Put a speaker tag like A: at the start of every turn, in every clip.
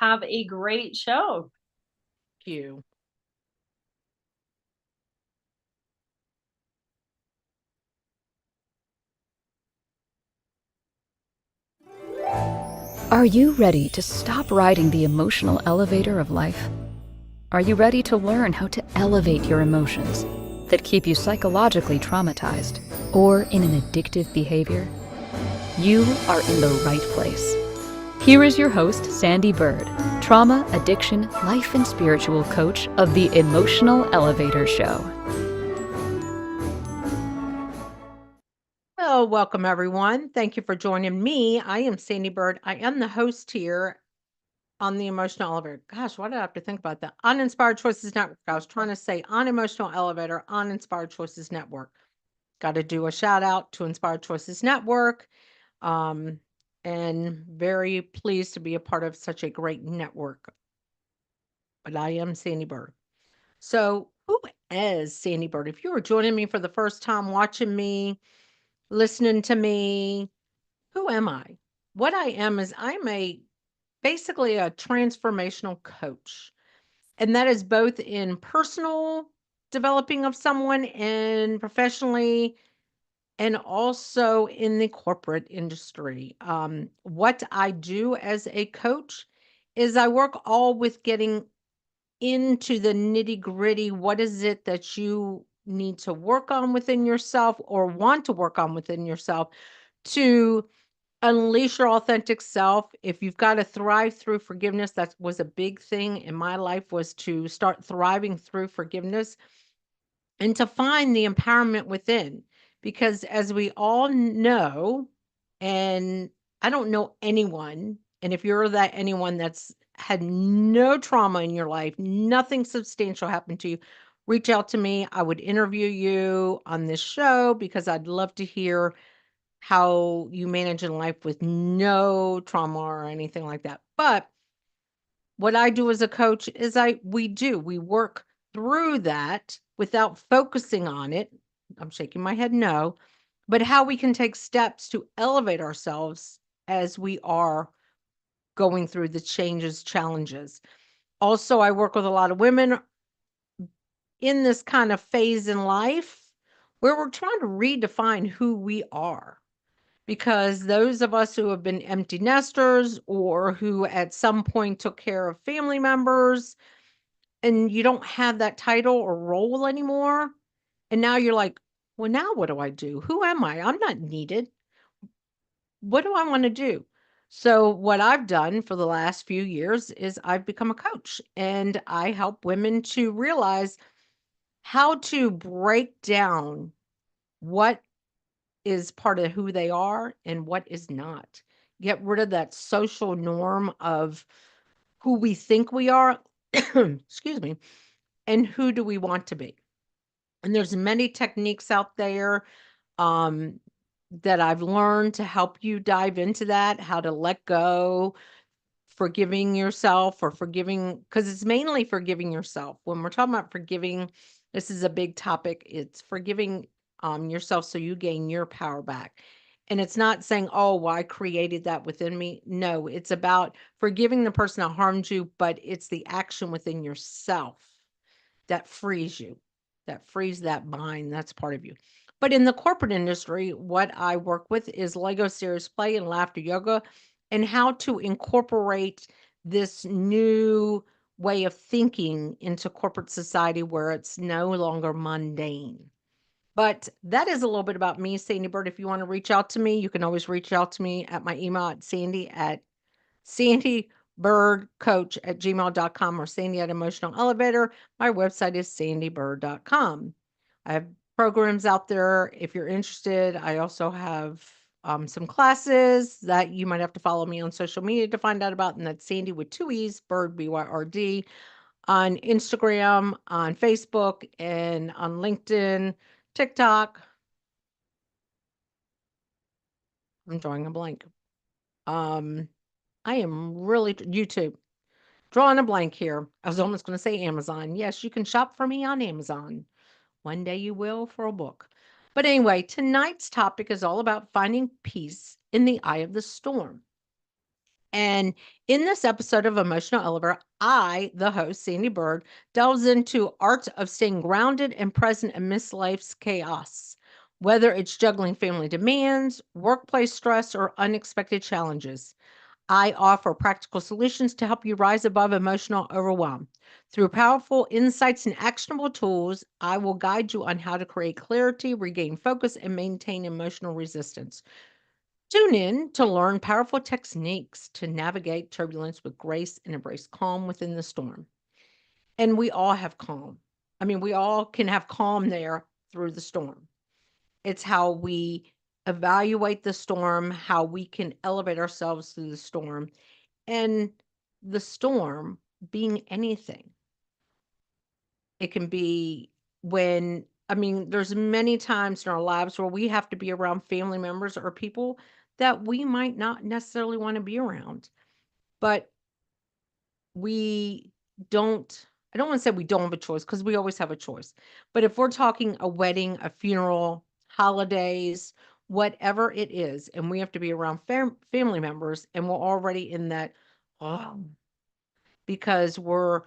A: have a great show.
B: You.
C: Are you ready to stop riding the emotional elevator of life? Are you ready to learn how to elevate your emotions that keep you psychologically traumatized or in an addictive behavior? You are in the right place. Here is your host, Sandee Byrd, trauma, addiction, life, and spiritual coach of the Emotional Elevator Show.
B: Hello, welcome everyone. Thank you for joining me. I am Sandee Byrd. I am the host here on the Emotional Elevator. Gosh, why did I have to think about that? On Inspired Choices Network. I was trying to say on Emotional Elevator on Inspired Choices Network. Got to do a shout out to Inspired Choices Network. Um, and very pleased to be a part of such a great network. But I am Sandee Byrd. So, who is Sandee Byrd? If you were joining me for the first time, watching me, listening to me, who am I? What I am is I'm basically a transformational coach. And that is both in personal developing of someone and professionally and also in the corporate industry. What I do as a coach is I work all with getting into the nitty gritty. What is it that you need to work on within yourself or want to work on within yourself to unleash your authentic self? If you've got to thrive through forgiveness, that was a big thing in my life, was to start thriving through forgiveness and to find the empowerment within. Because as we all know, and I don't know anyone, and if you're that anyone that's had no trauma in your life, nothing substantial happened to you, reach out to me. I would interview you on this show because I'd love to hear how you manage in life with no trauma or anything like that. But what I do as a coach is we work through that without focusing on it. I'm shaking my head no, but how we can take steps to elevate ourselves as we are going through the changes, challenges. Also, I work with a lot of women in this kind of phase in life where we're trying to redefine who we are, because those of us who have been empty nesters or who at some point took care of family members and you don't have that title or role anymore. And now you're like, well, now what do I do? Who am I? I'm not needed. What do I want to do? So, what I've done for the last few years is I've become a coach and I help women to realize how to break down what is part of who they are and what is not. Get rid of that social norm of who we think we are, excuse me, and who do we want to be. And there's many techniques out there um, that I've learned to help you dive into that, how to let go, forgiving yourself or forgiving, because it's mainly forgiving yourself. When we're talking about forgiving, this is a big topic. It's forgiving yourself so you gain your power back. And it's not saying, oh, well, I created that within me. No, it's about forgiving the person that harmed you, but it's the action within yourself that frees you, that frees that mind. That's part of you. But in the corporate industry, what I work with is Lego serious play and laughter yoga and how to incorporate this new way of thinking into corporate society where it's no longer mundane. But that is a little bit about me, Sandy Bird. If you want to reach out to me, you can always reach out to me at my email at sandybirdcoach@gmail.com or Sandy at Emotional Elevator. My website is sandybird.com. I have programs out there if you're interested. I also have some classes that you might have to follow me on social media to find out about, and that's Sandy with two E's, Bird, BYRD, on Instagram, on Facebook, and on LinkedIn, TikTok. I'm drawing a blank. Um, I am really YouTube. Drawing a blank here. I was almost going to say Amazon. Yes, you can shop for me on Amazon. One day you will for a book. But anyway, tonight's topic is all about finding peace in the eye of the storm. And in this episode of Emotional Elevator, I, the host, Sandy Byrd, delves into art of staying grounded and present amidst life's chaos, whether it's juggling family demands, workplace stress, or unexpected challenges. I offer practical solutions to help you rise above emotional overwhelm. Through powerful insights and actionable tools, I will guide you on how to create clarity, regain focus, and maintain emotional resistance. Tune in to learn powerful techniques to navigate turbulence with grace and embrace calm within the storm. And we all have calm. I mean, we all can have calm there through the storm. It's how we evaluate the storm, how we can elevate ourselves through the storm, and the storm being anything. It can be when, I mean, there's many times in our lives where we have to be around family members or people that we might not necessarily want to be around, but we don't, I don't want to say we don't have a choice because we always have a choice. But if we're talking a wedding, a funeral, holidays, whatever it is, and we have to be around family members and we're already in that, oh, because we're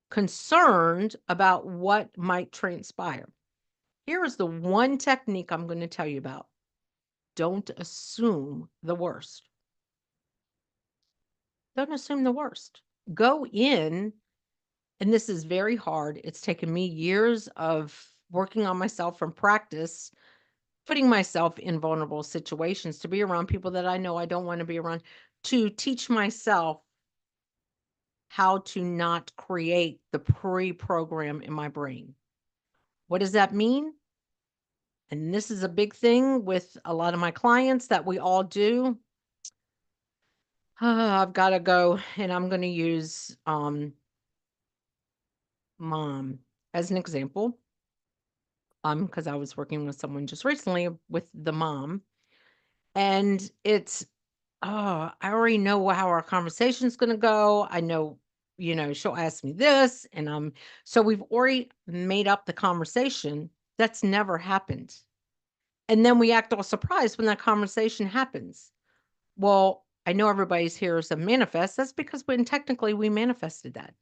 B: concerned about what might transpire. Here is the one technique I'm going to tell you about. Don't assume the worst. Don't assume the worst. Go in, and this is very hard. It's taken me years of working on myself from practice, putting myself in vulnerable situations to be around people that I know I don't want to be around, to teach myself how to not create the pre-program in my brain. What does that mean? And this is a big thing with a lot of my clients that we all do. I've got to go, and I'm going to use mom as an example. Because I was working with someone just recently with the mom, and it's, oh, I already know how our conversation's going to go. I know, she'll ask me this, and so we've already made up the conversation. That's never happened. And then we act all surprised when that conversation happens. Well, I know everybody's here is a manifest. That's because when technically we manifested that.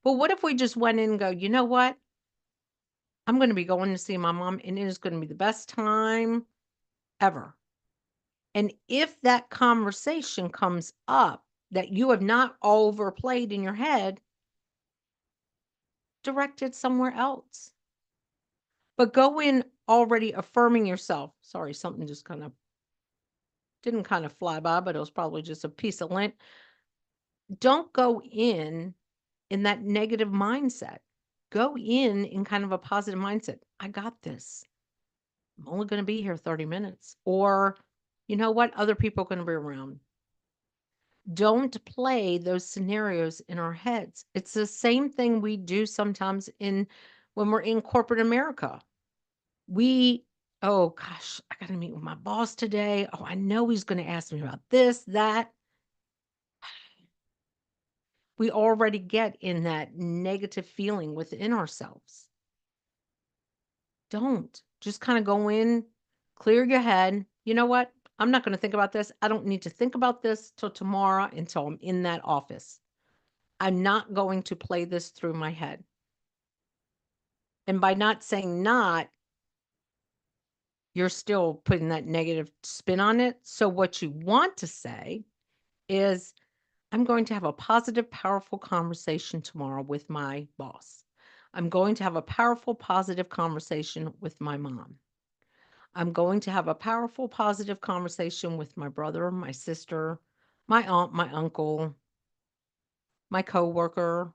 B: But what if we just went in and go, you know what? I'm going to be going to see my mom, and it is going to be the best time ever. And if that conversation comes up that you have not overplayed in your head, direct it somewhere else. But go in already affirming yourself. Sorry, something just didn't fly by, but it was probably just a piece of lint. Don't go in that negative mindset. Go in kind of a positive mindset. I got this. I'm only going to be here 30 minutes. Or, you know what? Other people are going to be around. Don't play those scenarios in our heads. It's the same thing we do sometimes when we're in corporate America. Oh gosh, I got to meet with my boss today. Oh, I know he's going to ask me about this, that. We already get in that negative feeling within ourselves. Don't. Just kind of go in, clear your head. You know what? I'm not going to think about this. I don't need to think about this till tomorrow until I'm in that office. I'm not going to play this through my head. And by not saying not, you're still putting that negative spin on it. So what you want to say is, I'm going to have a positive, powerful conversation tomorrow with my boss. I'm going to have a powerful, positive conversation with my mom. I'm going to have a powerful, positive conversation with my brother, my sister, my aunt, my uncle, my coworker,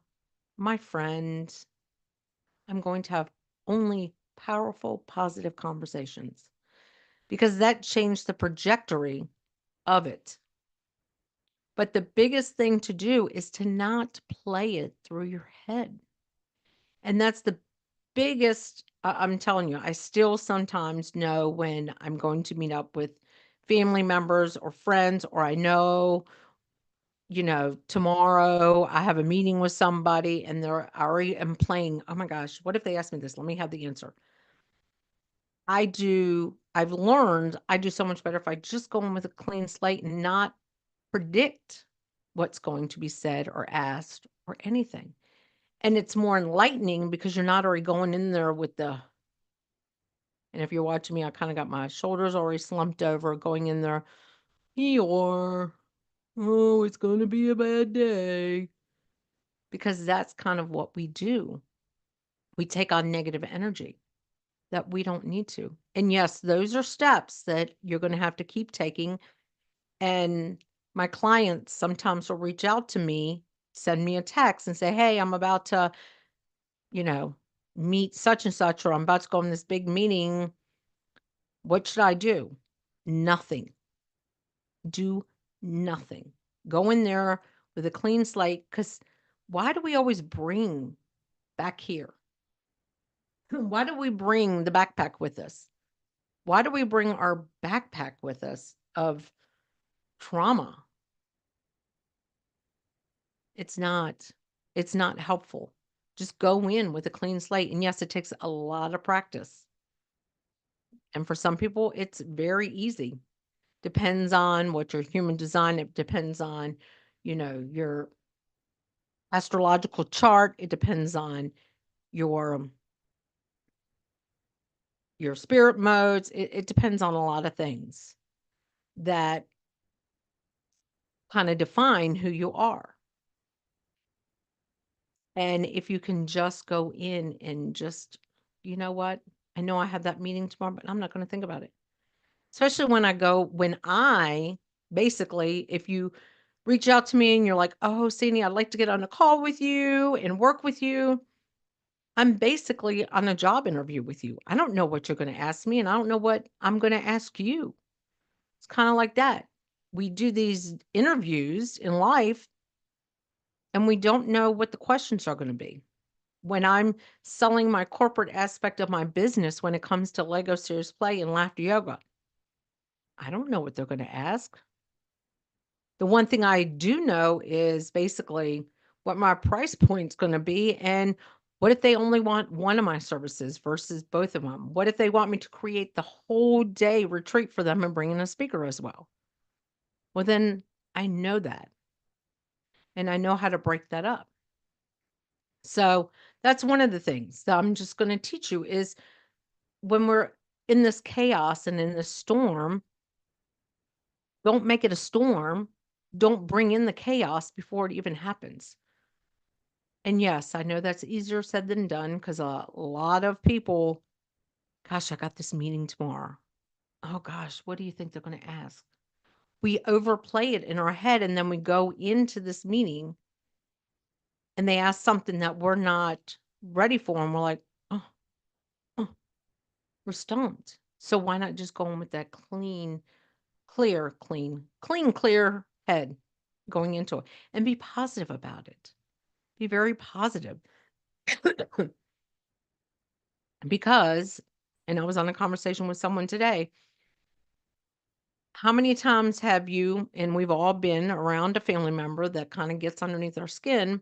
B: my friend. I'm going to have only powerful, positive conversations because that changed the trajectory of it. But the biggest thing to do is to not play it through your head. And that's the biggest, I'm telling you, I still sometimes know when I'm going to meet up with family members or friends, or I know, tomorrow I have a meeting with somebody and I already am playing, oh my gosh, what if they ask me this? Let me have the answer. I've learned I do so much better if I just go in with a clean slate and not predict what's going to be said or asked or anything. And it's more enlightening because you're not already going in there with the, and if you're watching me, I kind of got my shoulders already slumped over going in there. Eeyore, oh, it's going to be a bad day. Because that's kind of what we do. We take on negative energy that we don't need to. And yes, those are steps that you're going to have to keep taking. And my clients sometimes will reach out to me, send me a text and say, hey, I'm about to, you know, meet such and such, or I'm about to go in this big meeting. What should I do? Nothing. Do nothing. Go in there with a clean slate. Because why do we always bring back here? Why do we bring the backpack with us? Why do we bring our backpack with us of trauma? It's not. It's not helpful. Just go in with a clean slate. And yes, it takes a lot of practice. And for some people, it's very easy. Depends on what your human design, it depends on, your astrological chart, it depends on your your spirit modes. It depends on a lot of things that kind of define who you are. And if you can just go in and just, you know what? I know I have that meeting tomorrow, but I'm not going to think about it. Especially when I basically, if you reach out to me and you're like, oh, Sandee, I'd like to get on a call with you and work with you. I'm basically on a job interview with you. I don't know what you're going to ask me, and I don't know what I'm going to ask you. It's kind of like that. We do these interviews in life, and we don't know what the questions are going to be. When I'm selling my corporate aspect of my business when it comes to Lego Serious Play and Laughter Yoga, I don't know what they're going to ask. The one thing I do know is basically what my price point's going to be, and what if they only want one of my services versus both of them? What if they want me to create the whole day retreat for them and bring in a speaker as well? Well, then I know that, and I know how to break that up. So that's one of the things that I'm just going to teach you is when we're in this chaos and in this storm, don't make it a storm. Don't bring in the chaos before it even happens. And yes, I know that's easier said than done because a lot of people, gosh, I got this meeting tomorrow. Oh gosh, what do you think they're going to ask? We overplay it in our head and then we go into this meeting and they ask something that we're not ready for. And we're like, oh, oh, we're stumped. So why not just go in with that clear head going into it and be positive about it? Be very positive. Because, and I was on a conversation with someone today, how many times have you, and we've all been around a family member that kind of gets underneath our skin,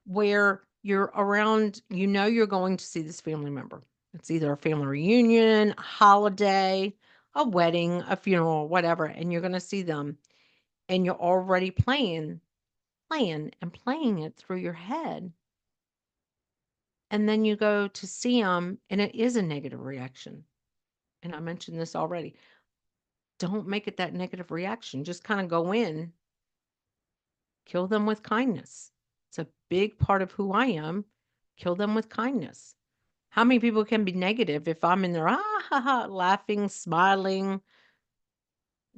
B: where you're around, you're going to see this family member. It's either a family reunion, a holiday, a wedding, a funeral, whatever, and you're going to see them, and you're already playing it through your head. And then you go to see them, and it is a negative reaction. And I mentioned this already. Don't make it that negative reaction. Just kind of go in, kill them with kindness. It's a big part of who I am. Kill them with kindness. How many people can be negative if I'm in there, ha, ha, laughing, smiling?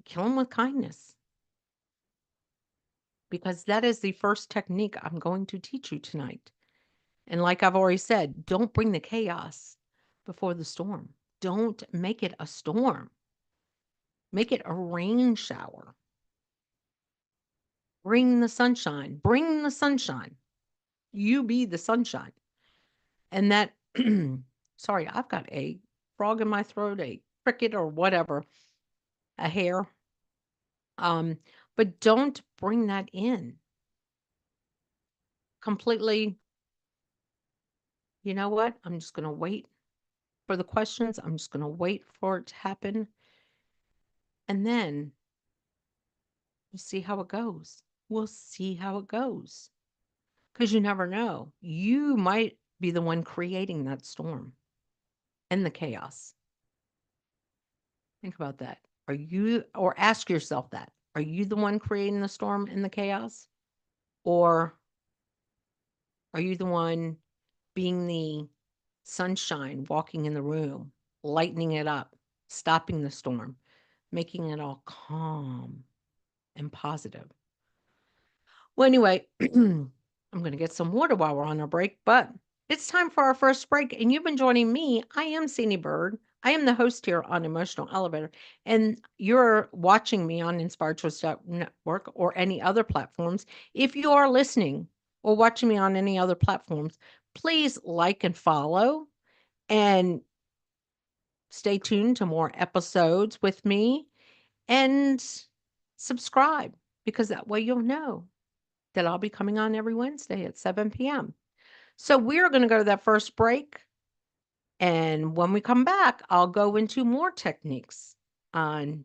B: Kill them with kindness. Because that is the first technique I'm going to teach you tonight. And like I've already said, don't bring the chaos before the storm. Don't make it a storm. Make it a rain shower. Bring the sunshine. Bring the sunshine. You be the sunshine. And that, sorry, I've got a frog in my throat, a cricket or whatever, a hair. But don't bring that in. Completely, you know what? I'm just going to wait for the questions. I'm just going to wait for it to happen. And then you see how it goes. We'll see how it goes. Because you never know. You might be the one creating that storm and the chaos. Think about that. Are you, or ask yourself that, are you the one creating the storm and the chaos? Or are you the one being the sunshine, walking in the room, lightening it up, stopping the storm, making it all calm and positive? Well, anyway, I'm going to get some water while we're on our break, but it's time for our first break. And you've been joining me. I am Sandee Byrd. I am the host here on Emotional Elevator. And you're watching me on Inspired Choice Network or any other platforms. If you are listening or watching me on any other platforms, please like and follow and stay tuned to more episodes with me and subscribe because that way you'll know that I'll be coming on every Wednesday at 7 p.m. So we're going to go to that first break. And when we come back, I'll go into more techniques on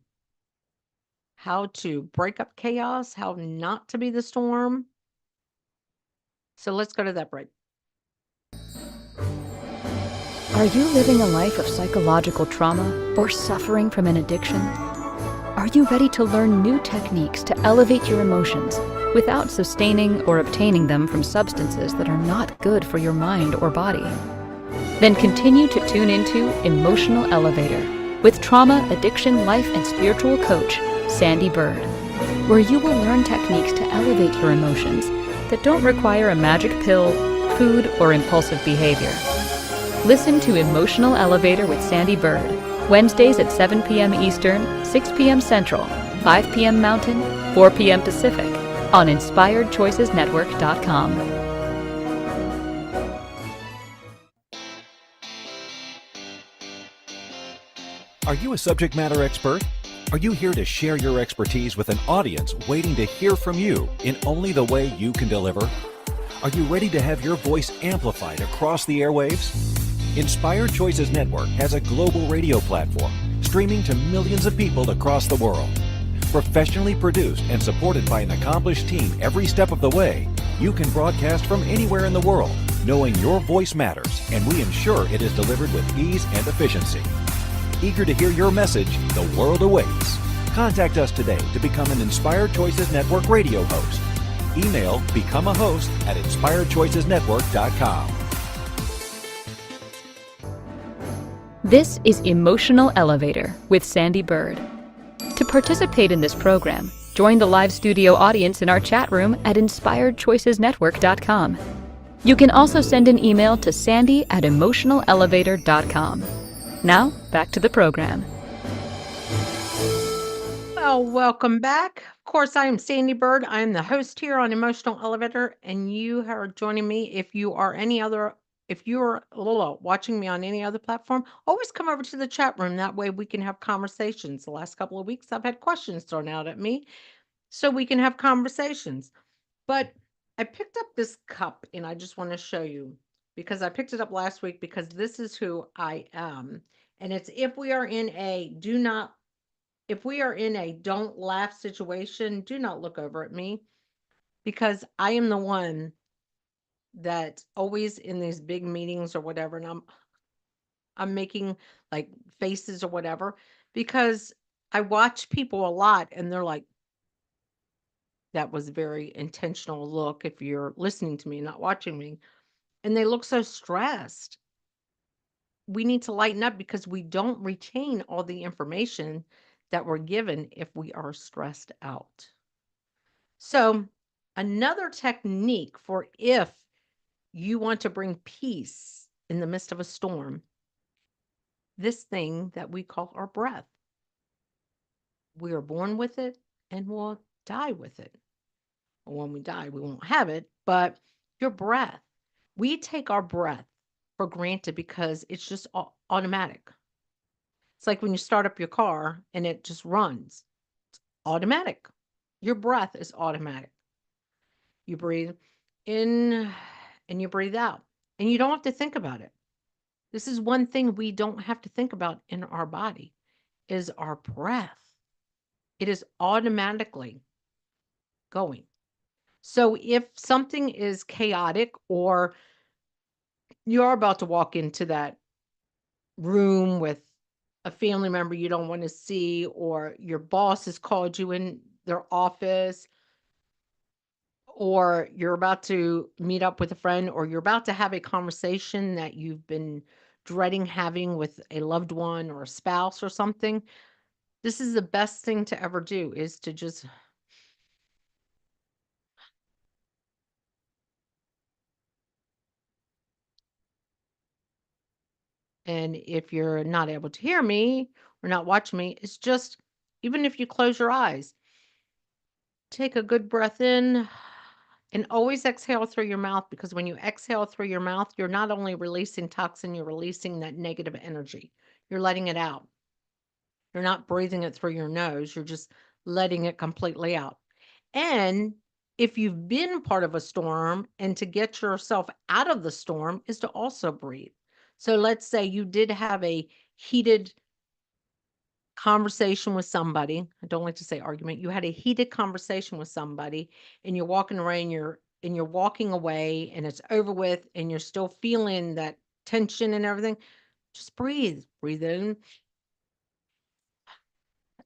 B: how to break up chaos, how not to be the storm. So let's go to that break.
C: Are you living a life of psychological trauma or suffering from an addiction? Are you ready to learn new techniques to elevate your emotions without sustaining or obtaining them from substances that are not good for your mind or body? Then continue to tune into Emotional Elevator with trauma, addiction, life, and spiritual coach, Sandee Byrd, where you will learn techniques to elevate your emotions that don't require a magic pill, food, or impulsive behavior. Listen to Emotional Elevator with Sandee Byrd, Wednesdays at 7 p.m. Eastern, 6 p.m. Central, 5 p.m. Mountain, 4 p.m. Pacific, on InspiredChoicesNetwork.com.
D: Are you a subject matter expert? Are you here to share your expertise with an audience waiting to hear from you in only the way you can deliver? Are you ready to have your voice amplified across the airwaves? Inspired Choices Network has a global radio platform streaming to millions of people across the world. Professionally produced and supported by an accomplished team every step of the way, you can broadcast from anywhere in the world, knowing your voice matters, and we ensure it is delivered with ease and efficiency. Eager to hear your message, the world awaits. Contact us today to become an Inspired Choices Network radio host. Email become a host at inspiredchoicesnetwork.com.
C: This is Emotional Elevator with Sandee Byrd. To participate in this program, join the live studio audience in our chat room at inspiredchoicesnetwork.com. You can also send an email to sandy@emotionalelevator.com. Now, back to the program.
B: Well, welcome back. Of course, I am Sandee Byrd. I am the host here on Emotional Elevator, and you are joining me. If you're watching me on any other platform, always come over to the chat room. That way we can have conversations. The last couple of weeks, I've had questions thrown out at me, so we can have conversations. But I picked up this cup, and I just want to show you because I picked it up last week because this is who I am. And it's if we are in a don't laugh situation, do not look over at me because I am the one that always in these big meetings or whatever, and I'm making like faces or whatever because I watch people a lot and they're like, that was a very intentional look if you're listening to me, not watching me. And they look so stressed. We need to lighten up because we don't retain all the information that we're given if we are stressed out. So, another technique for if you want to bring peace in the midst of a storm, this thing that we call our breath. We are born with it and we'll die with it. When we die, we won't have it, but your breath, we take our breath for granted because it's just automatic. It's like when you start up your car and it just runs. It's automatic. Your breath is automatic. You breathe in and you breathe out, and you don't have to think about it. This is one thing we don't have to think about in our body is our breath. It is automatically going. So if something is chaotic or you're about to walk into that room with a family member you don't want to see, or your boss has called you in their office, or you're about to meet up with a friend, or you're about to have a conversation that you've been dreading having with a loved one or a spouse or something, this is the best thing to ever do is to just. And if you're not able to hear me or not watching me, it's just even if you close your eyes, take a good breath in and always exhale through your mouth, because when you exhale through your mouth, you're not only releasing toxin, you're releasing that negative energy. You're letting it out. You're not breathing it through your nose, you're just letting it completely out. And if you've been part of a storm, and to get yourself out of the storm is to also breathe. So let's say you did have a heated conversation with somebody. I don't like to say argument. You had a heated conversation with somebody and you're walking away and you're walking away and it's over with and you're still feeling that tension and everything. Just breathe. Breathe in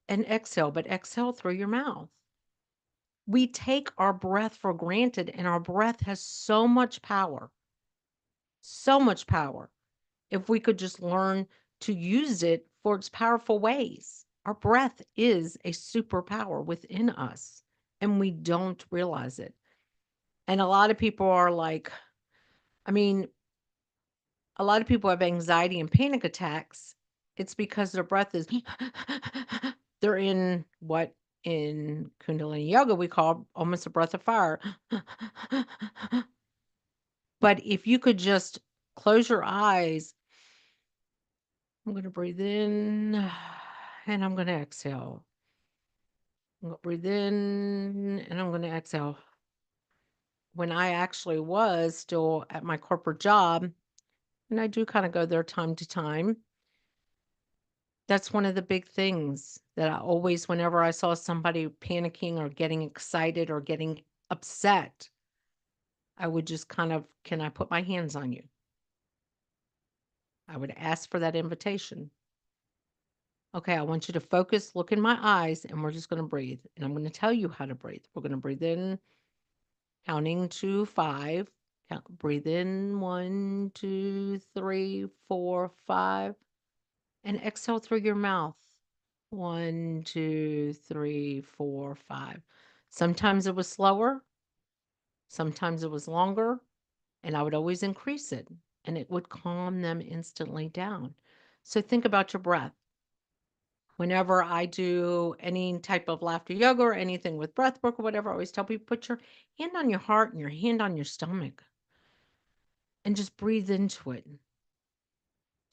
B: and exhale, but exhale through your mouth. We take our breath for granted, and our breath has so much power. So much power. If we could just learn to use it for its powerful ways. Our breath is a superpower within us, and we don't realize it. And a lot of people are like, I mean, a lot of people have anxiety and panic attacks. It's because their breath is, they're in what in Kundalini Yoga we call almost a breath of fire. But if you could just close your eyes, I'm going to breathe in and I'm going to exhale. I'm going to breathe in and I'm going to exhale. When I actually was still at my corporate job, and I do kind of go there time to time, that's one of the big things that I always, whenever I saw somebody panicking or getting excited or getting upset, I would just kind of, can I put my hands on you? I would ask for that invitation. Okay, I want you to focus, look in my eyes, and we're just going to breathe. And I'm going to tell you how to breathe. We're going to breathe in, counting to 5. Breathe in 1, 2, 3, 4, 5. And exhale through your mouth. 1, 2, 3, 4, 5. Sometimes it was slower. Sometimes it was longer. And I would always increase it. And it would calm them instantly down. So think about your breath. Whenever I do any type of laughter yoga or anything with breath work or whatever, I always tell people, put your hand on your heart and your hand on your stomach and just breathe into it.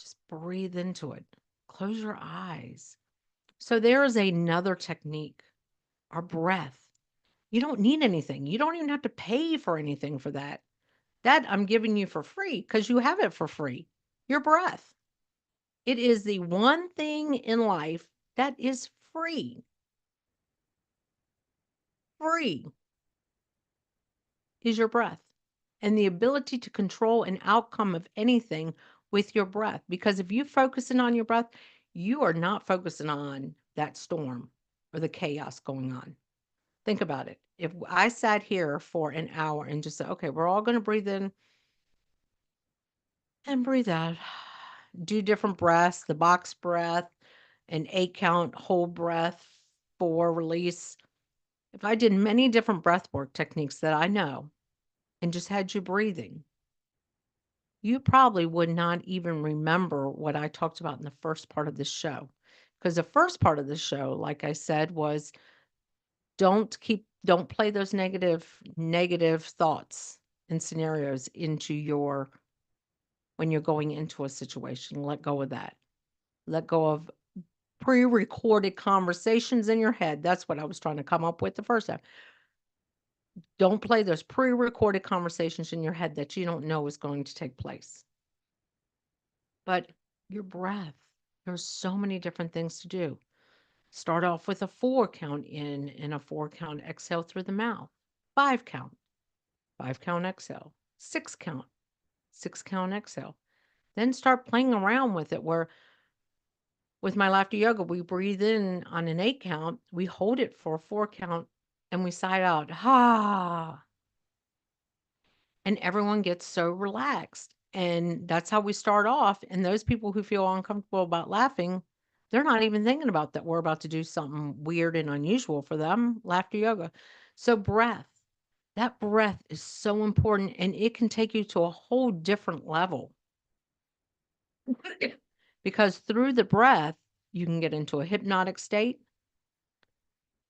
B: Just breathe into it. Close your eyes. So there is another technique, our breath. You don't need anything. You don't even have to pay for anything for that. That I'm giving you for free because you have it for free. Your breath. It is the one thing in life that is free. Free is your breath and the ability to control an outcome of anything with your breath. Because if you focusing on your breath, you are not focusing on that storm or the chaos going on. Think about it. If I sat here for an hour and just said, okay, we're all going to breathe in and breathe out, do different breaths, the box breath, an 8 count, hold breath, 4 release. If I did many different breath work techniques that I know and just had you breathing, you probably would not even remember what I talked about in the first part of this show. Because the first part of the show, like I said, was don't play those negative thoughts and scenarios into your when you're going into a situation. Let go of that. Let go of pre-recorded conversations in your head. That's what I was trying to come up with the first time. Don't play those pre-recorded conversations in your head that you don't know is going to take place. But your breath, there's so many different things to do. Start off with a 4 count in and a 4 count exhale through the mouth. 5 count, 5 count exhale, 6 count, 6 count exhale. Then start playing around with it where with my laughter yoga, we breathe in on an 8 count, we hold it for a 4 count, and we sigh out, "Ha." And everyone gets so relaxed. And that's how we start off. And those people who feel uncomfortable about laughing, they're not even thinking about that we're about to do something weird and unusual for them. Laughter yoga. So, breath. That breath is so important and it can take you to a whole different level because through the breath, you can get into a hypnotic state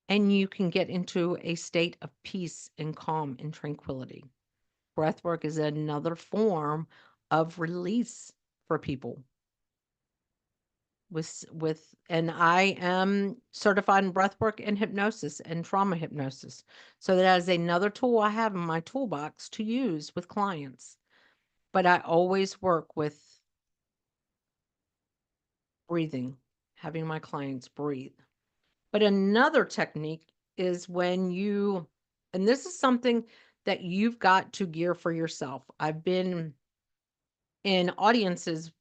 B: and you can get into a state of peace and calm and tranquility. Breath work is another form of release for people and I am certified in breath work and hypnosis and trauma hypnosis. So that is another tool I have in my toolbox to use with clients. But I always work with breathing, having my clients breathe. But another technique is and this is something that you've got to gear for yourself. I've been in audiences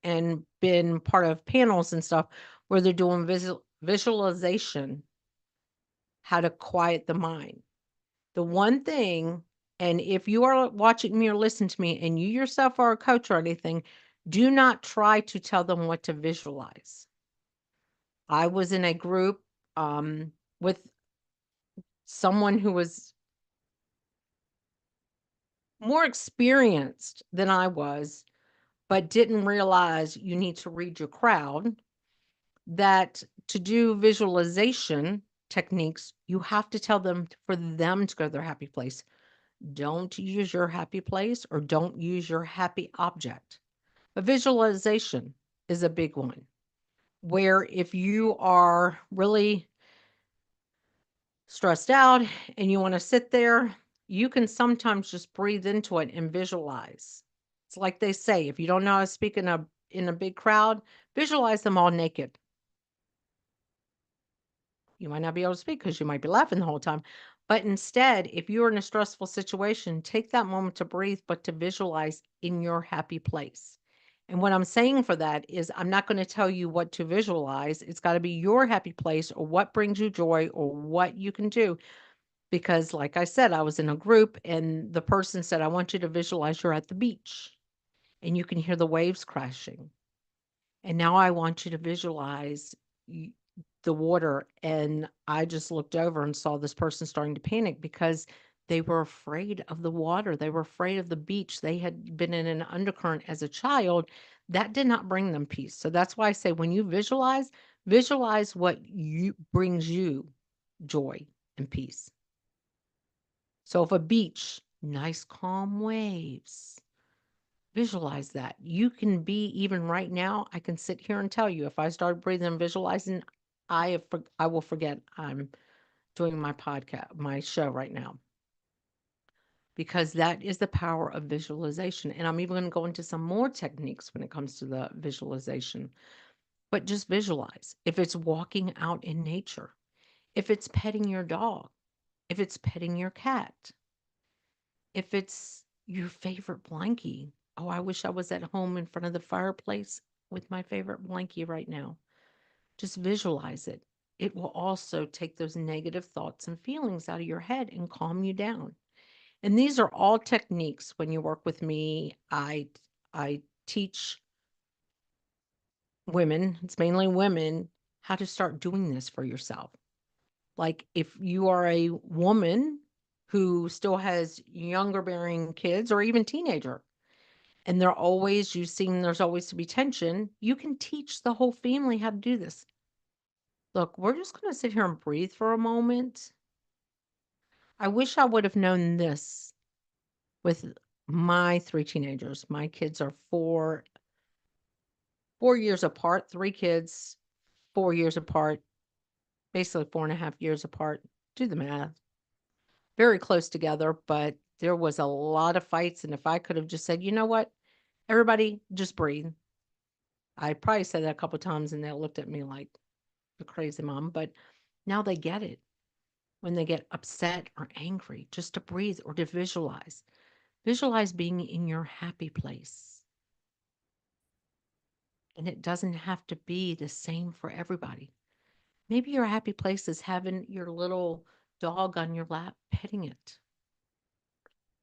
B: and been part of panels and stuff where they're doing visualization, how to quiet the mind. The one thing, and if you are watching me or listening to me and you yourself are a coach or anything, do not try to tell them what to visualize. I was in a group with someone who was more experienced than I was, but didn't realize you need to read your crowd, that to do visualization techniques, you have to tell them for them to go to their happy place. Don't use your happy place or don't use your happy object. A visualization is a big one where if you are really stressed out and you want to sit there, you can sometimes just breathe into it and visualize. It's like they say, if you don't know how to speak in a big crowd, visualize them all naked. You might not be able to speak because you might be laughing the whole time. But instead, if you're in a stressful situation, take that moment to breathe, but to visualize in your happy place. And what I'm saying for that is, I'm not going to tell you what to visualize. It's got to be your happy place or what brings you joy or what you can do. Because, like I said, I was in a group and the person said, I want you to visualize you're at the beach and you can hear the waves crashing. And now I want you to visualize the water. And I just looked over and saw this person starting to panic because they were afraid of the water. They were afraid of the beach. They had been in an undercurrent as a child. That did not bring them peace. So that's why I say when you visualize what brings you joy and peace. So if a beach, nice calm waves, visualize that. You can be, even right now, I can sit here and tell you, if I start breathing and visualizing, I will forget I'm doing my podcast, my show right now. Because that is the power of visualization. And I'm even going to go into some more techniques when it comes to the visualization. But just visualize. If it's walking out in nature, if it's petting your dog, if it's petting your cat, if it's your favorite blankie. Oh, I wish I was at home in front of the fireplace with my favorite blankie right now. Just visualize it. It will also take those negative thoughts and feelings out of your head and calm you down. And these are all techniques when you work with me. I teach women, it's mainly women, how to start doing this for yourself. Like if you are a woman who still has younger bearing kids or even teenager, and you've seen there's always to be tension, you can teach the whole family how to do this. Look, we're just going to sit here and breathe for a moment. I wish I would have known this with my 3 teenagers. My kids are 4 years apart, 3 kids, 4 years apart, basically 4.5 years apart. Do the math. Very close together, but there was a lot of fights. And if I could have just said, you know what, everybody just breathe. I probably said that a couple of times and they looked at me like the crazy mom, but now they get it. when they get upset or angry, just to breathe or to visualize. Visualize being in your happy place. And it doesn't have to be the same for everybody. Maybe your happy place is having your little dog on your lap, petting it.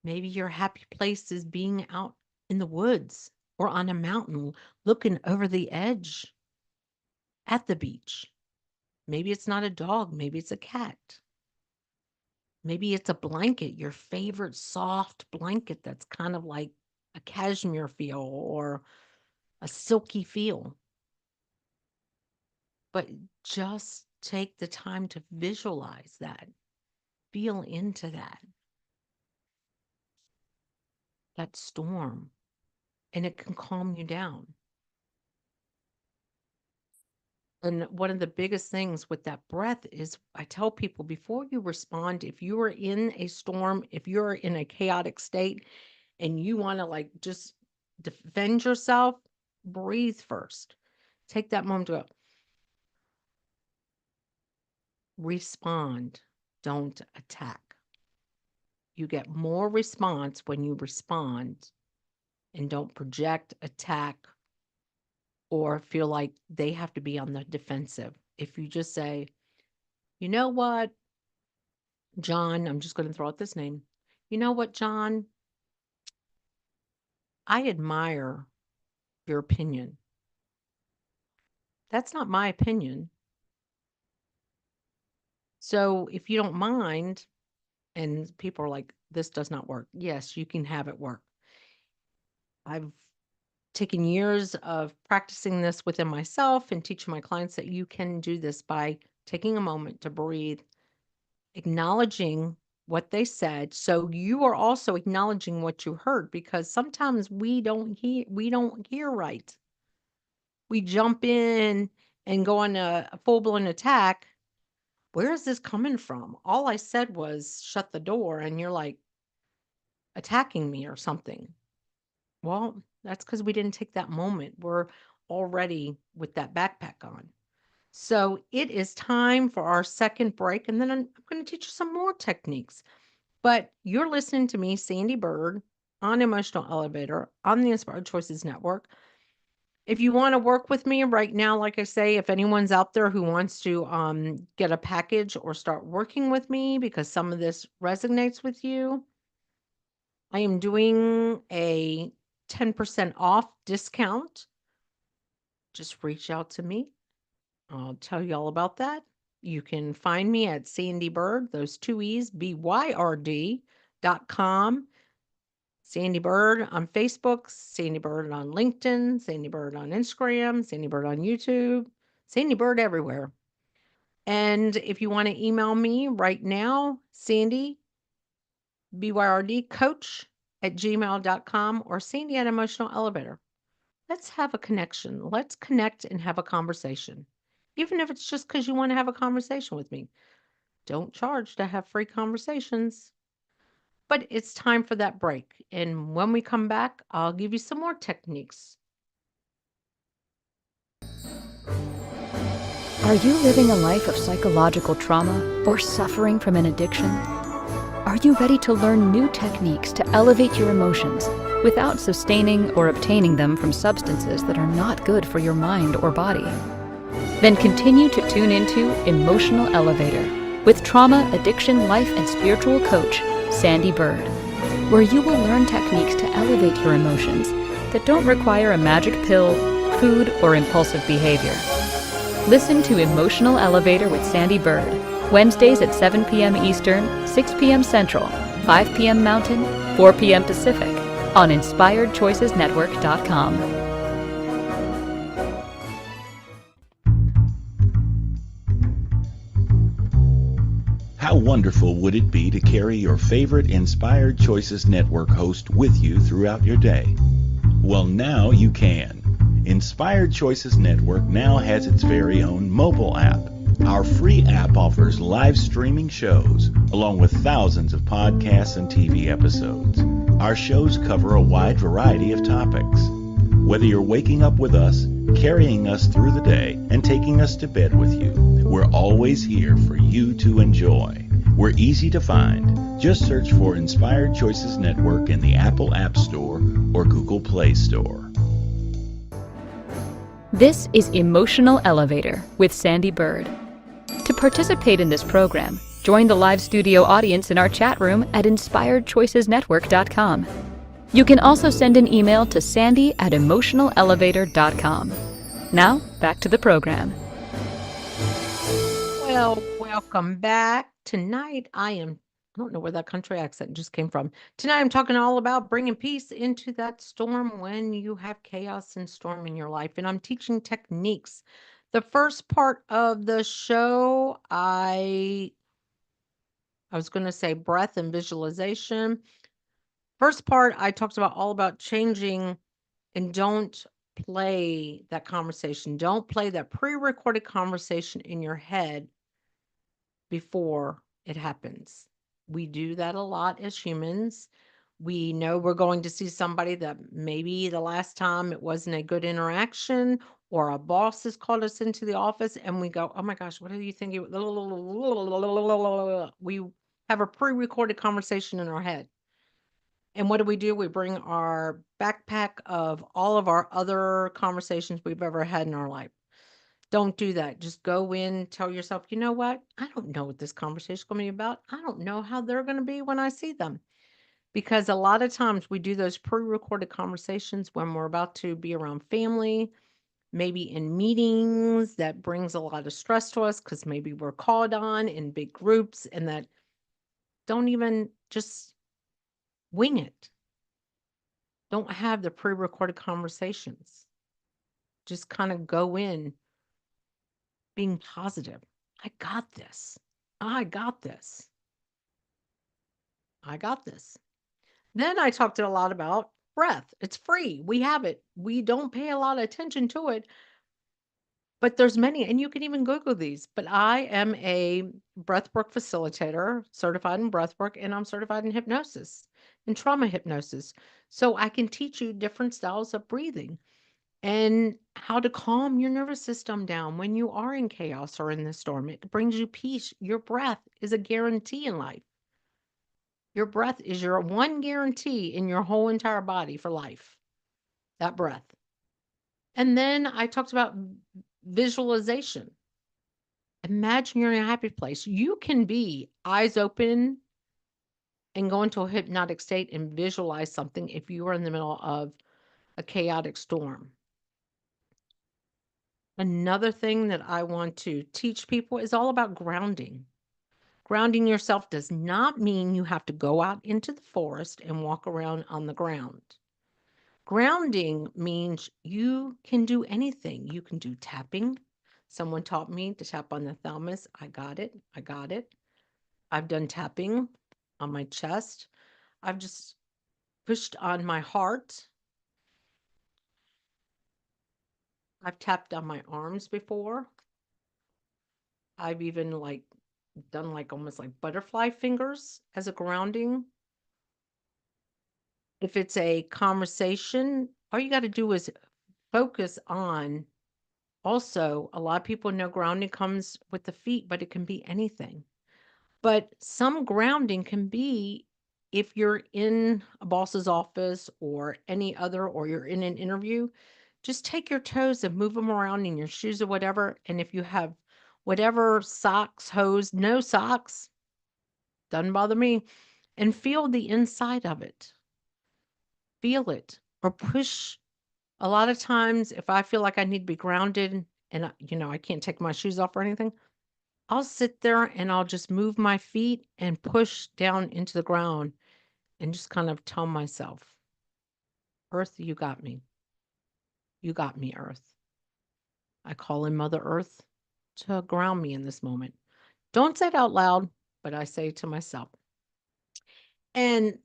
B: Maybe your happy place is being out in the woods or on a mountain looking over the edge at the beach. Maybe it's not a dog, maybe it's a cat. Maybe it's a blanket, your favorite soft blanket that's kind of like a cashmere feel or a silky feel. But just take the time to visualize that, feel into that storm, and it can calm you down. And one of the biggest things with that breath is I tell people before you respond, if you are in a storm, if you're in a chaotic state and you want to like just defend yourself, breathe first. Take that moment to go, respond, don't attack. You get more response when you respond and don't project, attack, or feel like they have to be on the defensive. If you just say, you know what, John, I'm just going to throw out this name. You know what, John? I admire your opinion. That's not my opinion. So if you don't mind, and people are like, this does not work. Yes, you can have it work. I've taken years of practicing this within myself and teaching my clients that you can do this by taking a moment to breathe, acknowledging what they said. So you are also acknowledging what you heard, because sometimes we don't hear right. We jump in and go on a full-blown attack. Where is this coming from? All I said was shut the door, and you're like attacking me or something. Well, that's because we didn't take that moment. We're already with that backpack on. So it is time for our second break, and then I'm going to teach you some more techniques. But you're listening to me, Sandee Byrd, on Emotional Elevator on the Inspired Choices Network. If you want to work with me right now, like I say, if anyone's out there who wants to get a package or start working with me because some of this resonates with you, I am doing a 10% off discount. Just reach out to me. I'll tell you all about that. You can find me at Sandee Byrd, those two E's, BYRD.com. Sandee Byrd on Facebook, Sandee Byrd on LinkedIn, Sandee Byrd on Instagram, Sandee Byrd on YouTube, Sandee Byrd everywhere. And if you want to email me right now, Sandee, BYRD coach at gmail.com or Sandee at Emotional Elevator. Let's have a connection. Let's connect and have a conversation. Even if it's just because you want to have a conversation with me. Don't charge to have free conversations. But it's time for that break. And when we come back, I'll give you some more techniques.
C: Are you living a life of psychological trauma or suffering from an addiction? Are you ready to learn new techniques to elevate your emotions without sustaining or obtaining them from substances that are not good for your mind or body? Then continue to tune into Emotional Elevator with trauma, addiction, life, and spiritual coach, Sandee Byrd, where you will learn techniques to elevate your emotions that don't require a magic pill, food, or impulsive behavior. Listen to Emotional Elevator with Sandee Byrd, Wednesdays at 7 p.m. Eastern, 6 p.m. Central, 5 p.m. Mountain, 4 p.m. Pacific, on InspiredChoicesNetwork.com.
E: How wonderful would it be to carry your favorite Inspired Choices Network host with you throughout your day? Well, now you can. Inspired Choices Network now has its very own mobile app. Our free app offers live streaming shows, along with thousands of podcasts and TV episodes. Our shows cover a wide variety of topics. Whether you're waking up with us, carrying us through the day, and taking us to bed with you, we're always here for you to enjoy. We're easy to find. Just search for Inspired Choices Network in the Apple App Store or Google Play Store.
C: This is Emotional Elevator with Sandee Byrd. To participate in this program, join the live studio audience in our chat room at inspiredchoicesnetwork.com. You can also send an email to sandy@emotionalelevator.com. Now, back to the program.
B: Well, welcome back. Tonight I don't know where that country accent just came from. Tonight I'm talking all about bringing peace into that storm when you have chaos and storm in your life. And I'm teaching techniques. The first part of the show, I was going to say breath and visualization. First part, I talked about all about changing and don't play that conversation. Don't play that pre-recorded conversation in your head before it happens. We do that a lot as humans. We know we're going to see somebody that maybe the last time it wasn't a good interaction, or a boss has called us into the office and we go, oh my gosh, what do you think? We have a pre-recorded conversation in our head. And what do? We bring our backpack of all of our other conversations we've ever had in our life. Don't do that. Just go in, tell yourself, you know what? I don't know what this conversation is going to be about. I don't know how they're going to be when I see them. Because a lot of times we do those pre-recorded conversations when we're about to be around family, maybe in meetings that brings a lot of stress to us because maybe we're called on in big groups, and that don't even just wing it. Don't have the pre-recorded conversations. Just kind of go in being positive. I got this. I got this. I got this. Then I talked a lot about breath. It's free. We have it. We don't pay a lot of attention to it, but there's many, and you can even Google these. But I am a breathwork facilitator, certified in breathwork, and I'm certified in hypnosis and trauma hypnosis. So I can teach you different styles of breathing and how to calm your nervous system down when you are in chaos or in the storm. It brings you peace. Your breath is a guarantee in life. Your breath is your one guarantee in your whole entire body for life, that breath. And then I talked about visualization. Imagine you're in a happy place. You can be eyes open and go into a hypnotic state and visualize something if you are in the middle of a chaotic storm. Another thing that I want to teach people is all about grounding. Grounding yourself does not mean you have to go out into the forest and walk around on the ground. Grounding means you can do anything. You can do tapping. Someone taught me to tap on the thalamus. I got it. I got it. I've done tapping on my chest. I've just pushed on my heart. I've tapped on my arms before. I've even done almost like butterfly fingers as a grounding. If it's a conversation, all you got to do is focus on. Also, a lot of people know grounding comes with the feet, but it can be anything. But some grounding can be if you're in a boss's office or any other, or you're in an interview, just take your toes and move them around in your shoes or whatever. And if you have whatever socks, hose, no socks, doesn't bother me, and feel the inside of it. Feel it or push. A lot of times, if I feel like I need to be grounded and I can't take my shoes off or anything, I'll sit there and I'll just move my feet and push down into the ground and just kind of tell myself, Earth, you got me. You got me, Earth. I call in Mother Earth to ground me in this moment. Don't say it out loud, but I say it to myself. And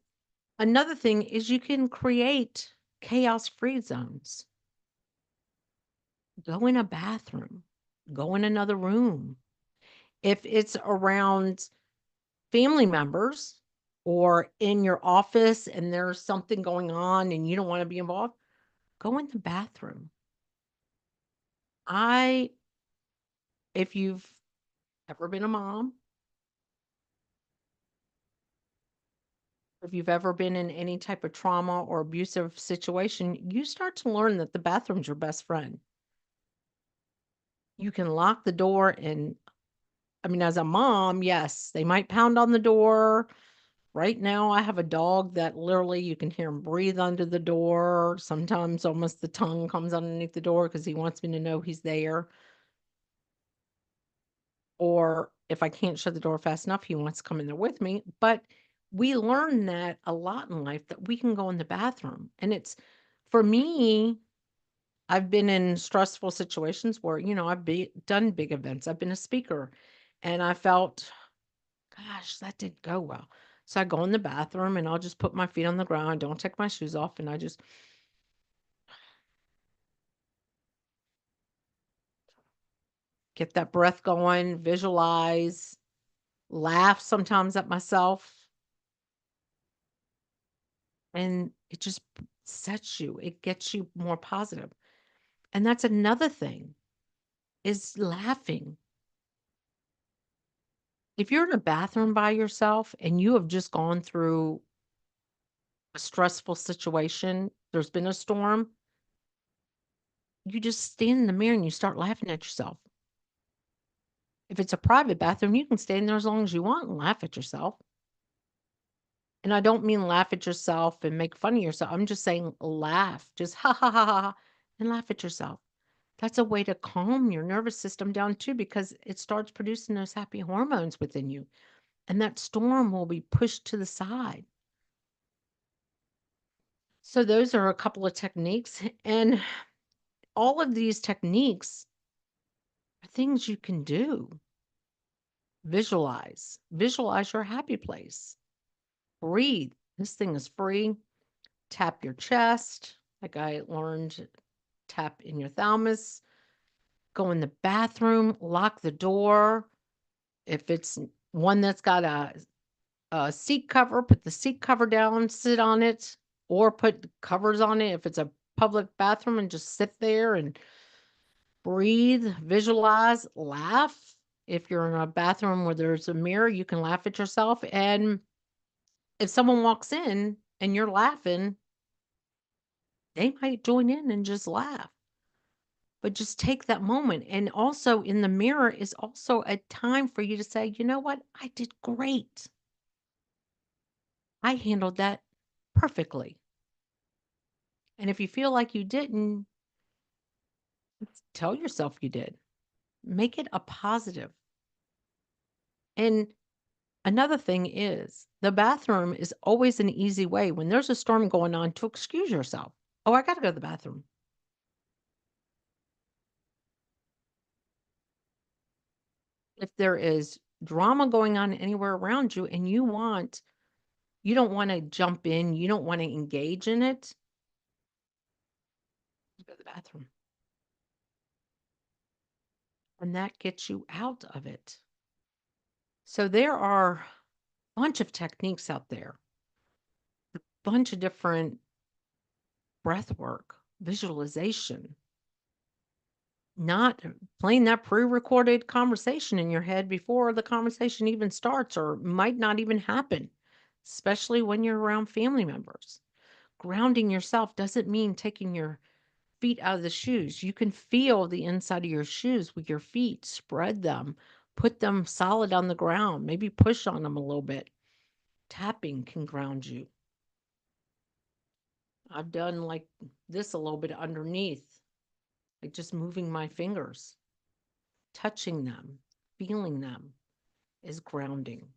B: another thing is you can create chaos-free zones. Go in a bathroom. Go in another room. If it's around family members or in your office and there's something going on and you don't want to be involved, go in the bathroom. If you've ever been a mom, If you've ever been in any type of trauma or abusive situation, you start to learn that the bathroom's your best friend. You can lock the door and I mean, as a mom, yes, they might pound on the door. Right now, I have a dog that literally you can hear him breathe under the door. Sometimes almost the tongue comes underneath the door because he wants me to know he's there. Or if I can't shut the door fast enough, he wants to come in there with me. But we learn that a lot in life that we can go in the bathroom. And it's for me, I've been in stressful situations where, done big events. I've been a speaker and I felt, gosh, that didn't go well. So I go in the bathroom and I'll just put my feet on the ground, don't take my shoes off, and I just get that breath going, visualize, laugh sometimes at myself, and it just sets you, it gets you more positive. And that's another thing is laughing. If you're in a bathroom by yourself and you have just gone through a stressful situation, there's been a storm, you just stand in the mirror and you start laughing at yourself. If it's a private bathroom, you can stay in there as long as you want and laugh at yourself. And I don't mean laugh at yourself and make fun of yourself. I'm just saying laugh, just ha ha ha ha, ha, and laugh at yourself. That's a way to calm your nervous system down too, because it starts producing those happy hormones within you. And that storm will be pushed to the side. So those are a couple of techniques. And all of these techniques are things you can do. Visualize your happy place. Breathe. This thing is free. Tap your chest. Like I learned, tap in your thalamus. Go in the bathroom, lock the door. If it's one that's got a seat cover, put the seat cover down, sit on it, or put covers on it if it's a public bathroom and just sit there and breathe, visualize, laugh. If you're in a bathroom where there's a mirror, you can laugh at yourself. And if someone walks in and you're laughing, they might join in and just laugh. But just take that moment. And also in the mirror is also a time for you to say, you know what? I did great. I handled that perfectly. And if you feel like you didn't, tell yourself you did. Make it a positive. And another thing is the bathroom is always an easy way when there's a storm going on to excuse yourself. Oh, I got to go to the bathroom. If there is drama going on anywhere around you and you don't want to jump in, you don't want to engage in it, go to the bathroom. And that gets you out of it. So there are a bunch of techniques out there, a bunch of different breath work, visualization, not playing that pre-recorded conversation in your head before the conversation even starts or might not even happen, especially when you're around family members. Grounding yourself doesn't mean taking your feet out of the shoes. You can feel the inside of your shoes with your feet, spread them, put them solid on the ground, maybe push on them a little bit. Tapping can ground you. I've done like this a little bit underneath, like just moving my fingers, touching them, feeling them is grounding.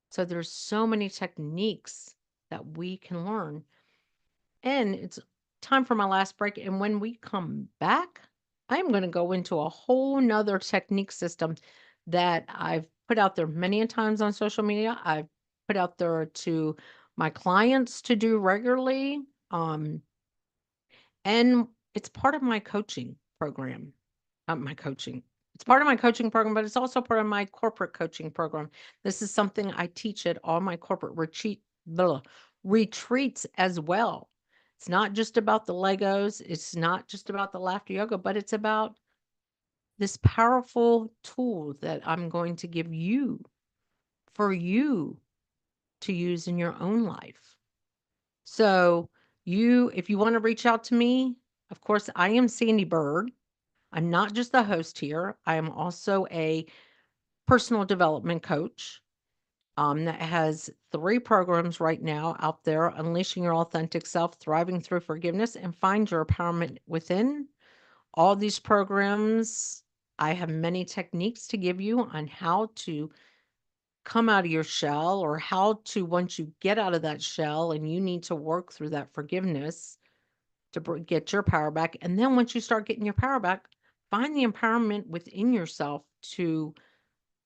B: So there's so many techniques that we can learn. And it's time for my last break. And when we come back, I'm going to go into a whole nother technique system that I've put out there many a times on social media. I've put out there to my clients to do regularly. And it's part of my coaching program. My coaching. It's part of my coaching program, but it's also part of my corporate coaching program. This is something I teach at all my corporate retreats as well. It's not just about the Legos. It's not just about the laughter yoga, but it's about this powerful tool that I'm going to give you for you to use in your own life. So if you want to reach out to me, of course, I am Sandee Byrd. I'm not just the host here. I am also a personal development coach that has 3 programs right now out there: Unleashing Your Authentic Self, Thriving Through Forgiveness, and Find Your Empowerment Within. All these programs, I have many techniques to give you on how to come out of your shell, or how to, once you get out of that shell and you need to work through that forgiveness to get your power back. And then once you start getting your power back, find the empowerment within yourself to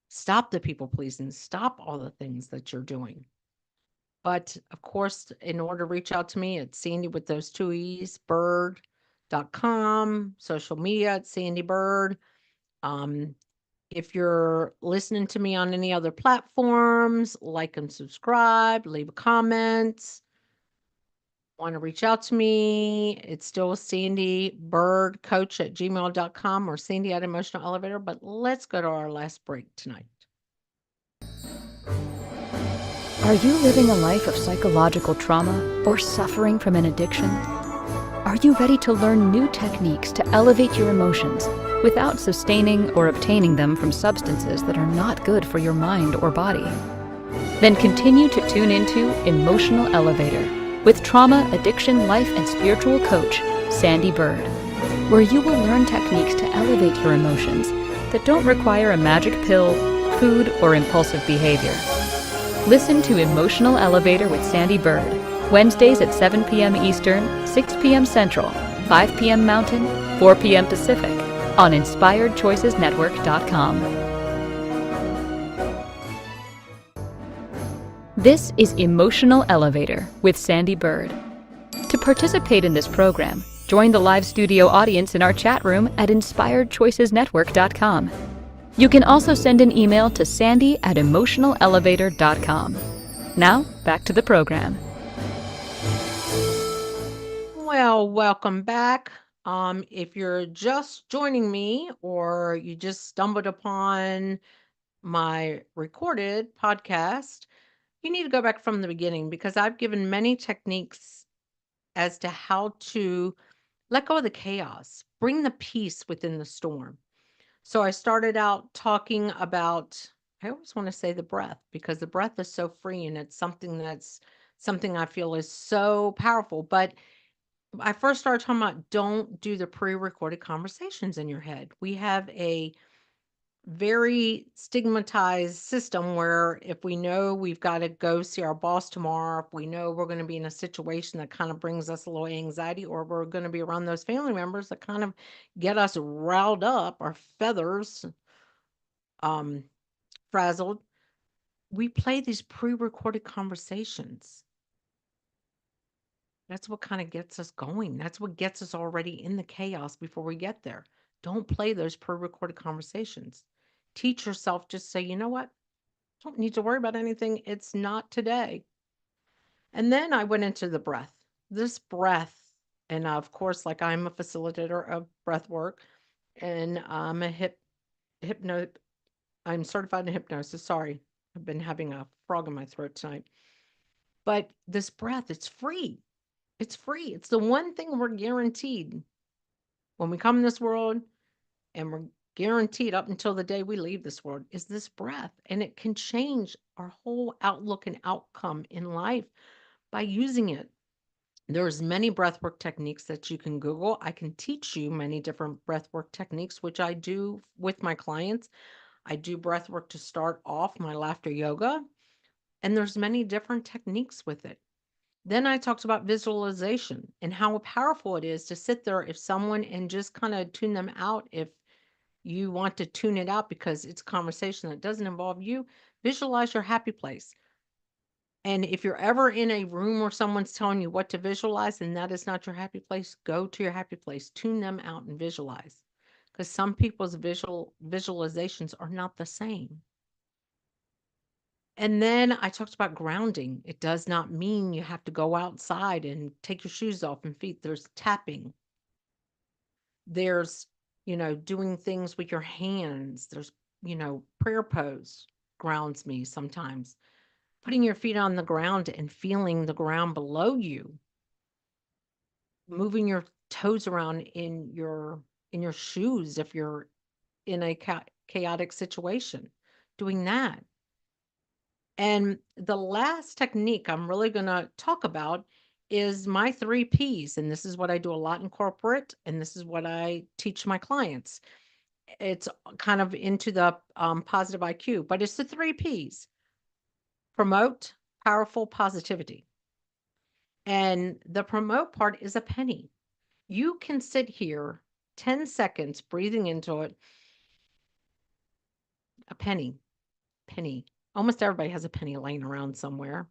B: stop the people pleasing, stop all the things that you're doing. But of course, in order to reach out to me, it's Sandee with those 2 E's, Byrd.com, social media at Sandee Byrd. If you're listening to me on any other platforms, like and subscribe, leave a comment. Want to reach out to me, it's still Sandee Byrd Coach at gmail.com or Sandee at Emotional Elevator. But let's go to our last break tonight.
C: Are you living a life of psychological trauma or suffering from an addiction? Are you ready to learn new techniques to elevate your emotions without sustaining or obtaining them from substances that are not good for your mind or body? Then continue to tune into Emotional Elevator with trauma, addiction, life, and spiritual coach, Sandee Byrd, where you will learn techniques to elevate your emotions that don't require a magic pill, food, or impulsive behavior. Listen to Emotional Elevator with Sandee Byrd, Wednesdays at 7 p.m. Eastern, 6 p.m. Central, 5 p.m. Mountain, 4 p.m. Pacific, on InspiredChoicesNetwork.com. This is Emotional Elevator with Sandee Byrd. To participate in this program, join the live studio audience in our chat room at InspiredChoicesNetwork.com. You can also send an email to Sandee at emotionalelevator.com. Now, back to the program.
B: Well, welcome back. If you're just joining me or you just stumbled upon my recorded podcast, you need to go back from the beginning, because I've given many techniques as to how to let go of the chaos, bring the peace within the storm. So I started out talking about, I always want to say the breath, because the breath is so free and it's something I feel is so powerful. But I first started talking about, don't do the pre-recorded conversations in your head. We have a very stigmatized system where if we know we've got to go see our boss tomorrow, if we know we're going to be in a situation that kind of brings us a little anxiety, or we're going to be around those family members that kind of get us riled up, our feathers um frazzled, we play these pre-recorded conversations. That's what kind of gets us going. That's what gets us already in the chaos before we get there. Don't play those pre-recorded conversations. Teach yourself, just say, you know what? Don't need to worry about anything. It's not today. And then I went into the breath. This breath, and of course, like, I'm a facilitator of breath work, and I'm a hypno I'm certified in hypnosis. Sorry, I've been having a frog in my throat tonight. But this breath, it's free. It's free. It's the one thing we're guaranteed when we come in this world, and we're guaranteed up until the day we leave this world, is this breath. And it can change our whole outlook and outcome in life by using it. There's many breathwork techniques that you can Google. I can teach you many different breathwork techniques, which I do with my clients. I do breathwork to start off my laughter yoga, and there's many different techniques with it. Then I talked about visualization and how powerful it is to sit there if someone and just kind of tune them out. If you want to tune it out because it's a conversation that doesn't involve you, visualize your happy place. And if you're ever in a room where someone's telling you what to visualize and that is not your happy place, go to your happy place, tune them out and visualize. Because some people's visualizations are not the same. And then I talked about grounding. It does not mean you have to go outside and take your shoes off and feet. There's tapping. There's, doing things with your hands. There's, prayer pose grounds me sometimes. putting your feet on the ground and feeling the ground below you, moving your toes around in your shoes if you're in a chaotic situation, doing that. And the last technique I'm really going to talk about is my 3 Ps. And this is what I do a lot in corporate, and this is what I teach my clients. It's kind of into the positive IQ, but it's the 3 Ps: promote, powerful, positivity. And the promote part is a penny. You can sit here 10 seconds breathing into it. A penny. Almost everybody has a penny laying around somewhere.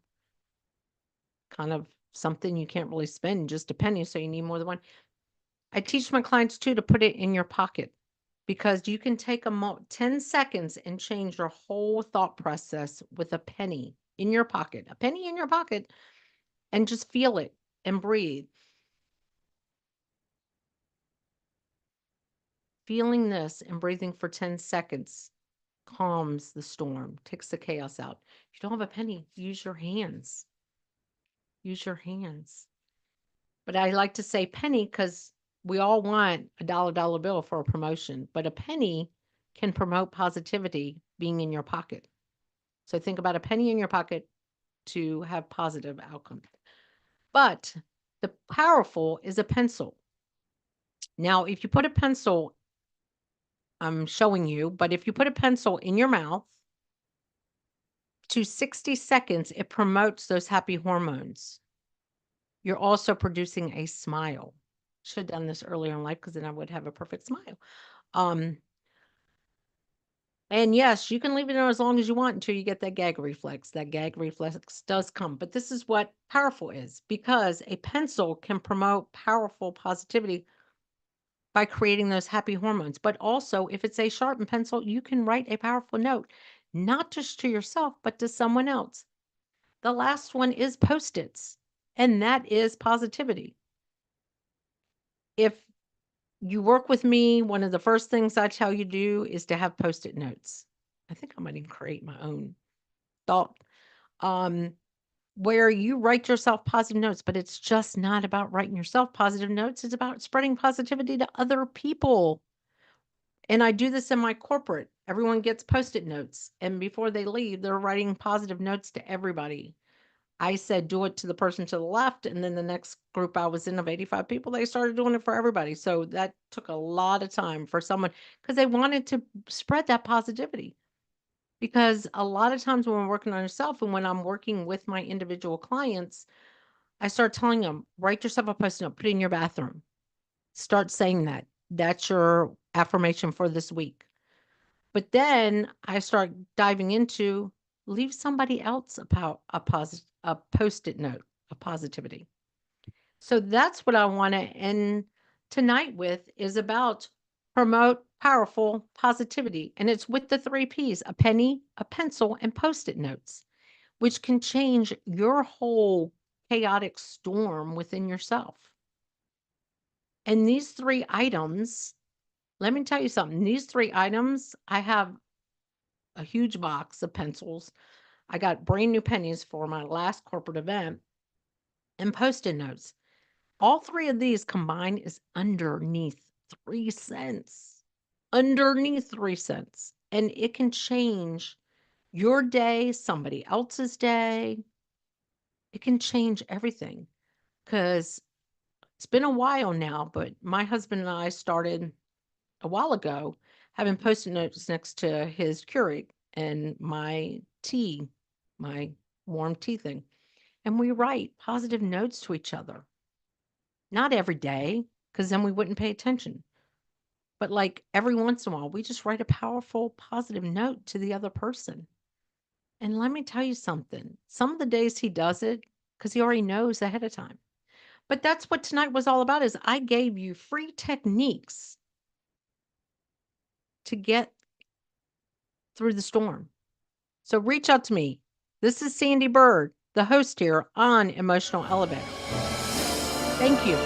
B: Kind of something you can't really spend, just a penny, so you need more than one. I teach my clients too to put it in your pocket, because you can take 10 seconds and change your whole thought process with a penny in your pocket. A penny in your pocket, and just feel it and breathe. Feeling this and breathing for 10 seconds calms the storm, takes the chaos out. If you don't have a penny, use your hands. Use your hands. But I like to say penny because we all want a dollar bill for a promotion, but a penny can promote positivity being in your pocket. So think about a penny in your pocket to have positive outcomes. But the powerful is a pencil. Now, if you put a pencil, I'm showing you, but if you put a pencil in your mouth to 60 seconds, it promotes those happy hormones. You're also producing a smile. Should have done this earlier in life, because then I would have a perfect smile. And yes, you can leave it in as long as you want until you get that gag reflex. That gag reflex does come. But this is what powerful is, because a pencil can promote powerful positivity by creating those happy hormones. But also, if it's a sharpened pencil, you can write a powerful note, not just to yourself, but to someone else. The last one is Post-its, and that is positivity. If you work with me, one of the first things I tell you to do is to have Post-it notes. I think I might even create my own thought, where you write yourself positive notes, but it's just not about writing yourself positive notes. It's about spreading positivity to other people. And I do this in my corporate. Everyone gets Post-it notes, and before they leave, they're writing positive notes to everybody. I said, do it to the person to the left. And then the next group I was in of 85 people, they started doing it for everybody. So that took a lot of time for someone, because they wanted to spread that positivity. Because a lot of times when we're working on yourself, and when I'm working with my individual clients, I start telling them, write yourself a Post-it note, put it in your bathroom. Start saying that. That's your affirmation for this week. But then I start diving into, leave somebody else a Post-it note of positivity. So that's what I want to end tonight with, is about promote powerful positivity. And it's with the 3 Ps: a penny, a pencil, and Post-it notes, which can change your whole chaotic storm within yourself. And these 3 items, let me tell you something. These 3 items, I have a huge box of pencils. I got brand new pennies for my last corporate event, and Post-it notes. All 3 of these combined is underneath 3 cents. Underneath 3 cents. And it can change your day, somebody else's day. It can change everything, because it's been a while now, but my husband and I started a while ago having Post-it notes next to his Keurig and my tea, my warm tea thing. And we write positive notes to each other. Not every day, because then we wouldn't pay attention. But like every once in a while, we just write a powerful, positive note to the other person. And let me tell you something. Some of the days he does it because he already knows ahead of time. But that's what tonight was all about, is I gave you free techniques to get through the storm. So reach out to me. This is Sandee Byrd, the host here on Emotional Elevator. Thank you.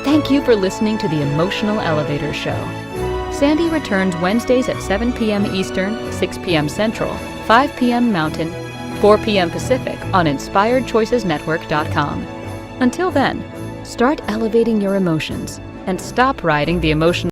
C: Thank you for listening to the Emotional Elevator Show. Sandee returns Wednesdays at 7 p.m. Eastern, 6 p.m. Central 5 p.m. Mountain, 4 p.m. Pacific on InspiredChoicesNetwork.com. Until then, start elevating your emotions and stop riding the emotional